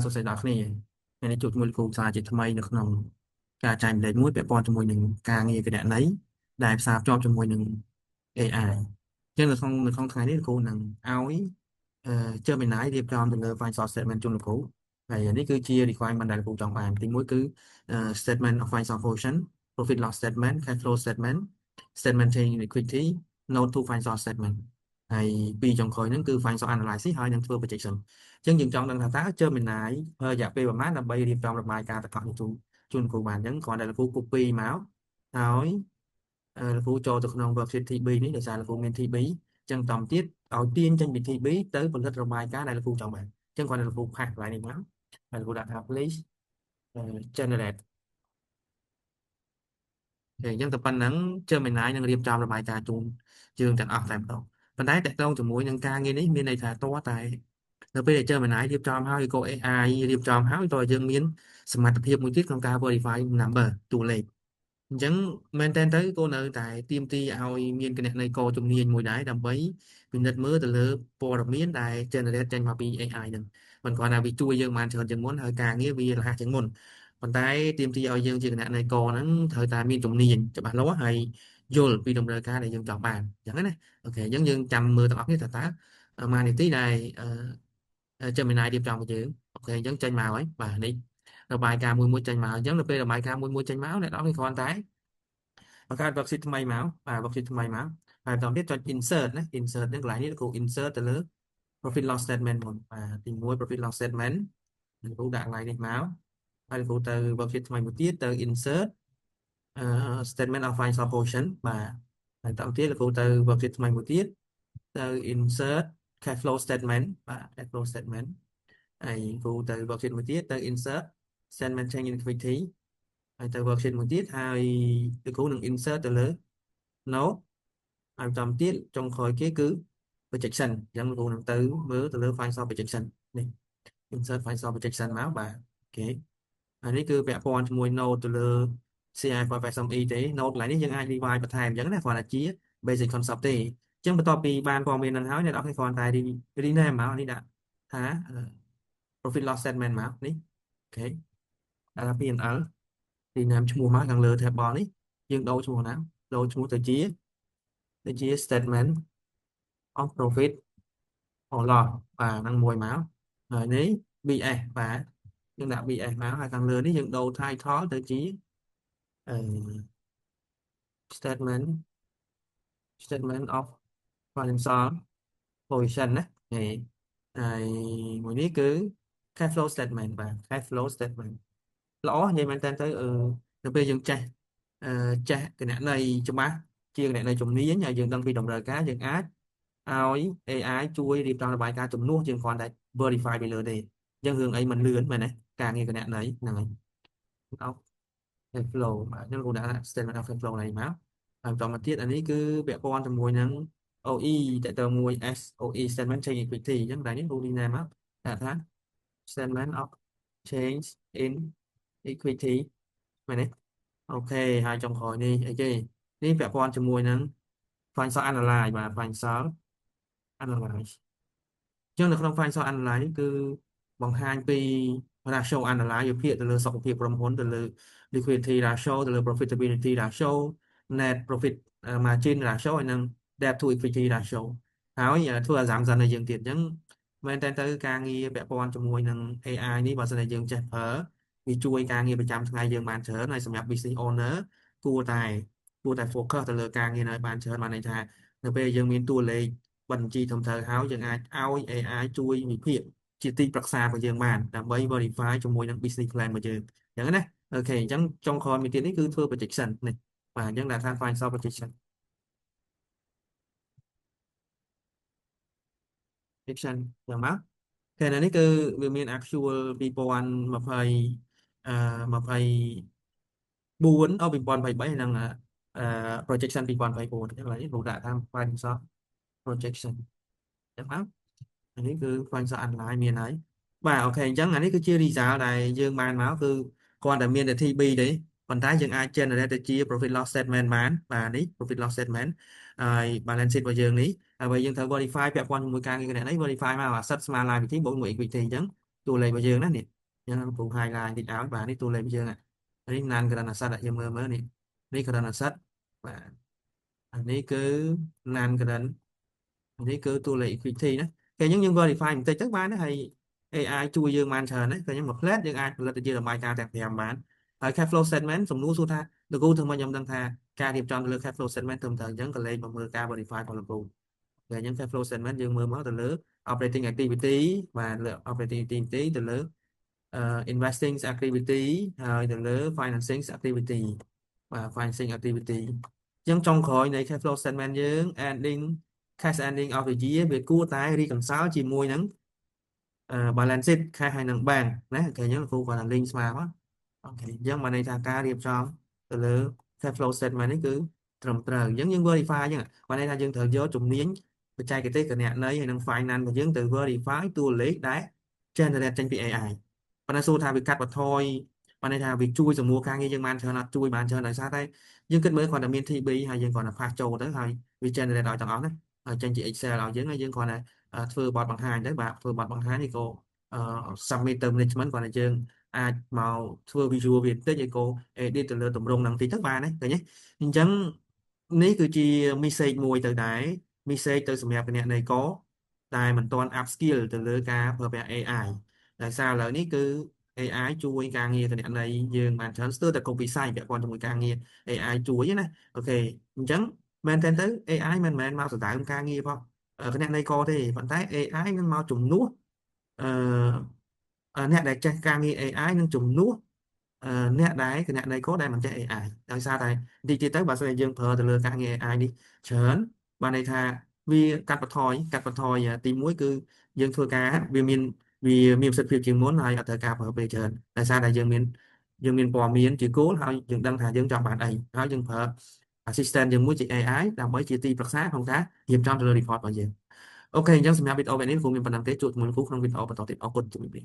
សួស្តីដល់គ្នាថ្ងៃនេះជួបជាមួយលោកគ្រូសាជាថ្មីនៅក្នុងការចែករំលែកមួយពាក់ព័ន្ធជាមួយនឹងការងារគណនេយ្យដែលផ្សារភ្ជាប់ជាមួយនឹង AI អញ្ចឹងនៅក្នុងថ្ងៃនេះលោកគ្រូនឹងឲ្យGemini រៀបចំទៅលើ file source statement ជូនលោកគ្រូហើយនេះគឺជា requirement ដែលលោកគ្រូចង់បានទីមួយគឺstatement of file source function profit loss statement cash flow statement statement change in equity note to file source statement ហើយពីរចុងក្រោយហ្នឹងគឺ file source analysis ហើយនឹងធ្វើ projection អញ្ចឹងយើងចង់ដឹងថាតើ Gemini ប្រើរយៈពេលប្រហែលដើម្បីរៀបចំរបាយការណ៍ទាំងអស់នេះជូនគ្រូបានអញ្ចឹងគ្រាន់តែលោកគ្រូ copy មកហើយលោកគ្រូចូលទៅក្នុង worksheet TB នេះដោយសារលោកគ្រូមាន TB អញ្ចឹងបន្តទៀតឲ្យទាញចេញពី TB ទៅផលិតរបាយការណ៍ដែលលោកគ្រូចង់បានអញ្ចឹងគ្រាន់តែលោកគ្រូផាសកន្លែងនេះមកហើយលោកគ្រូដាក់ថា please generate អញ្ចឹងតែប៉ុណ្ណឹង Gemini នឹងរៀបចំរបាយការណ៍ជូនយើងទាំងអស់តែម្ដងប៉ុន្តែតកតងជាមួយនឹងការងារនេះមានន័យថាតើតែនៅពេលដែល Gemini រៀបចំហើយក៏ AI រៀបចំហើយតើយើងមានសមត្ថភាពមួយទៀតក្នុងការ verify number តួលេខអញ្ចឹងមែនតើទៅក៏នៅតែទាមទារឲ្យមានគណនេយ្យករជំនាញមួយដែរដើម្បីពិនិត្យមើលទៅលើព័ត៌មានដែល generate ចេញមកពី AI ហ្នឹងមិនគ្រាន់តែវាជួយយើងបានច្រើនជាងមុនហើយការងារវារហ័សជាងមុនប៉ុន្តែទាមទារឲ្យយើងជាគណនេយ្យករហ្នឹងត្រូវតែមានជំនាញច្បាស់លាស់ហើយយល់ពីតម្រូវការដែលយើងចង់បានអញ្ចឹងណាអូខេអញ្ចឹងយើងចាំមើលទាំងអស់គ្នាតើម៉ានីទីដែលGemini រៀបចំឲ្យយើងអូខេអញ្ចឹងចេញមកហើយបាទនេះរបាយការណ៍មួយចេញមកអញ្ចឹងនៅពេលរបាយការណ៍មួយចេញមកអ្នកនរគ្នាគ្រាន់តែបង្កើត worksheet ថ្មីមកបាទ worksheet ថ្មីមកហើយបន្តទៀតចុច insert ណា insert ហ្នឹងកន្លែងនេះលោកគ្រូ insert ទៅលើ profit loss statement មុនបាទទី1 profit loss statement លោកគ្រូដាក់កន្លែងនេះមកហើយលោកគ្រូទៅ worksheet ថ្មីមួយទៀតទៅ insert statement of financial position បាទហើយបន្តទៀតលោកគ្រូទៅ worksheet ថ្មីមួយទៀតទៅ insert cash flow statement បាទ cash flow statement ហើយគ្រូទៅ worksheet មួយទៀតទៅ insert statement change in equity ហើយទៅ worksheet មួយទៀតហើយលោកគ្រូនឹង insert ទៅលើ note ហើយបន្តទៀតចុងក្រោយគេគឺ projection អញ្ចឹងលោកគ្រូនឹងទៅមើលទៅលើ financial projection នេះ insert financial projection មកបាទអូខេហើយនេះគឺពាក់ព័ន្ធជាមួយ note ទៅលើ CI for SME ទេ note កន្លែងនេះយើងអាច revise បន្ថែមអញ្ចឹងណាគ្រាន់តែជា basic concept ទេអញ្ចឹងបន្ទាប់ពីបានព័ត៌មានហ្នឹងហើយអ្នកនរគ្នាគ្រាន់តែ rename មកនេះដាក់ថា profit loss statement មកនេះអូខេដាក់ថា P&L rename ឈ្មោះមកខាងលើ table នេះយើងដូរឈ្មោះណាដូរឈ្មោះទៅជា statement of profit or loss បាទហ្នឹងមួយមកហើយនេះ BS បាទយើងដាក់ BS មកហើយខាងលើនេះយើងដូរ title ទៅជាstatement of financial position ណាហើយមួយនេះគឺ cash flow statement បាទ cash flow statement ល្អនិយាយមែនតើទៅនៅពេលយើងចេះគណនេយ្យច្បាស់ជាគណនេយ្យជំនាញហើយយើងដឹងពីតម្រូវការយើងអាចឲ្យ AI ជួយរៀបចំរបាយការណ៍ជំនួសយើងគ្រាន់តែ verify ពីលើទេអញ្ចឹងរឿងអីមិនលឿនមែនទេការងារគណនេយ្យហ្នឹងហើយ of cash flow បាទខ្ញុំគូដាក់ statement of cash flow này មកហើយបន្តមកទៀតអានេះគឺពាក់ព័ន្ធជាមួយនឹង OE តទៅមួយ SOE statement change equity អញ្ចឹងតែនេះគូនេះណាមកដាក់ថា statement of change in equity មែនទេអូខេហើយចុងក្រោយនេះអីគេនេះពាក់ព័ន្ធជាមួយនឹង financial analysis បាទ financial analysis អញ្ចឹងនៅក្នុង financial analysis នេះគឺបង្ហាញពី ratio analysis វាភាគទៅលើសុខភាពក្រុមហ៊ុនទៅលើ liquidity ratio ទៅលើ profitability ratio net profit margin ratio ហើយនិង debt to equity ratio ហើយធ្វើ assumption ឲ្យយើងទៀតអញ្ចឹងមែនតើទៅការងារពាក់ព័ន្ធជាមួយនឹង AI នេះបើសិនជាយើងចេះប្រើវាជួយការងារប្រចាំថ្ងៃយើងបានច្រើនហើយសម្រាប់ business owner គួរតែfocus ទៅលើការងារនៅបានច្រើនបានន័យថានៅពេលយើងមានតួលេខបញ្ជីត្រឹមត្រូវហើយយើងអាចឲ្យ AI ជួយវិភាគជាទីប្រឹក្សារបស់យើងបានដើម្បី verify ជាមួយនឹង business plan របស់យើងអញ្ចឹងណាអូខេអញ្ចឹងចុងក្រោយមួយទៀតនេះគឺធ្វើ projection នេះបាទអញ្ចឹងដាក់ថា financial projection យ៉ាងមកខណៈនេះគឺវាមាន actual 2020242023និងprojection 2024អញ្ចឹងឡើយលោកដាក់ថា financial projection អញ្ចឹងមកអានេះគឺ financial analysis មានហើយបាទអូខេអញ្ចឹងអានេះគឺជា result ដែលយើងបានមកគឺគ្រាន់តែមានតែ TB ទេប៉ុន្តែយើងអាច generate ទៅជា profit loss statement បានបាទនេះ profit loss statement ហើយ balance sheet របស់យើងនេះហើយយើងត្រូវ verify ពាក់ព័ន្ធជាមួយការងារគណនេយ្យ verify មក asset ស្មើ liability បូកមួយ equity អញ្ចឹង តួលេខរបស់យើងណានេះយើងកំពុង highlight តិចឲ្យបាទនេះតួលេខរបស់យើងនេះ non current asset យើងមើលនេះ current asset បាទអានេះគឺ non current អានេះគឺតួលេខ equity ណាគេយើង verify បន្តិចទៅបានណាហើយ AI ជួយយើងបានច្រើនណាគេយើងមក plot យើងអាចផលិតជារបាយការណ៍ទាំង5បានហើយ cash flow statement សំណួរសួរថាលោកគ្រូធ្វើមកខ្ញុំដឹងថាការរៀបចំទៅលើ cash flow statement ត្រឹមត្រូវអញ្ចឹងក៏លេខមកមើលការ verify របស់លោកគ្រូតែអញ្ចឹង cash flow statement យើងមើលមកទៅលើ operating activity បាទលើ operating activity ទៅលើinvesting activity ហើយទៅលើ financing activity បាទ financing activity អញ្ចឹងចុងក្រោយនៃ cash flow statement យើង ending cash ending of the year វាគួរតែ reconcile ជាមួយនឹងbalance sheet cash ហើយនឹង bank ណាអូខេអញ្ចឹងគ្រូគាត់ថា link ស្មើមកអូខេអញ្ចឹងបានន័យថាការរៀបចំទៅលើ cash flow statement នេះគឺត្រឹមត្រូវអញ្ចឹងយើង verify អញ្ចឹងបានន័យថាយើងត្រូវយកជំនាញបច្ចេកទេសគណនេយ្យហើយនិង finance របស់យើងទៅ verify តួលេខដែល generate ចេញពី AI ប៉ុន្តែសួរថាវាកាត់បន្ថយបានន័យថាវាជួយសម្រួលការងារយើងបានច្រើនអត់ជួយបានច្រើនដោយសារតែយើងគិតមើលគ្រាន់តែមាន TB ហើយយើងគ្រាន់តែ pass ចូលទៅហើយវា generate ឲ្យទាំងអស់ណាហើយចេញជា Excel ឲ្យយើងហើយយើងគ្រាន់តែធ្វើបទបង្ហាញទៅបាទធ្វើបទបង្ហាញនេះក៏submit ទៅ management គ្រាន់តែយើងអាចមកធ្វើ visual វាបន្តិចហើយក៏ edit ទៅលើទម្រង់ហ្នឹងបន្តិចទៅបានទេឃើញទេអញ្ចឹងនេះគឺជា message មួយទៅដែរ message ទៅសម្រាប់គណនេយ្យករដែលមិនទាន់ up skill ទៅលើការប្រើប្រាស់ AI ដោយសារឥឡូវនេះគឺ AI ជួយការងារគណនេយ្យយើងបានច្រើនស្ទើរតែគ្រប់វិស័យពាក់ព័ន្ធជាមួយការងារ AI ជួយណាអូខេអញ្ចឹងមែនតើទៅ AI មិនមែនមកសម្ដៅការងារផងគណនេយ្យករទេប៉ុន្តែ AI នឹងមកជំនួសអឺអ្នកដែលចេះការងារ AI នឹងជំនួសអ្នកដែលគណនេយ្យករដែលមិនចេះ AI ដោយសារតែទីទៀតទៅបើសិនជាយើងប្រើទៅលើការងារ AI នេះច្រើនបានន័យថាវាកាត់បន្ថយទី1គឺយើងធ្វើការវាមានប្រសិទ្ធភាពជាងមុនហើយអត់ត្រូវការប្រើពេលច្រើនដោយសារតែយើងមានព័ត៌មានជាគោលហើយយើងដឹងថាយើងចង់បានអីហើយយើងប្រើ assistant យើងមួយជា AI ដើម្បីជាទីប្រឹក្សាក្នុងការរៀបចំទៅលើ report របស់យើងអូខេអញ្ចឹងសម្រាប់វីដេអូនេះគ្រូមានប៉ុណ្ណឹងទេជួបជាមួយគ្រូក្នុងវីដេអូបន្តទៀតអរគុណជំរាបលា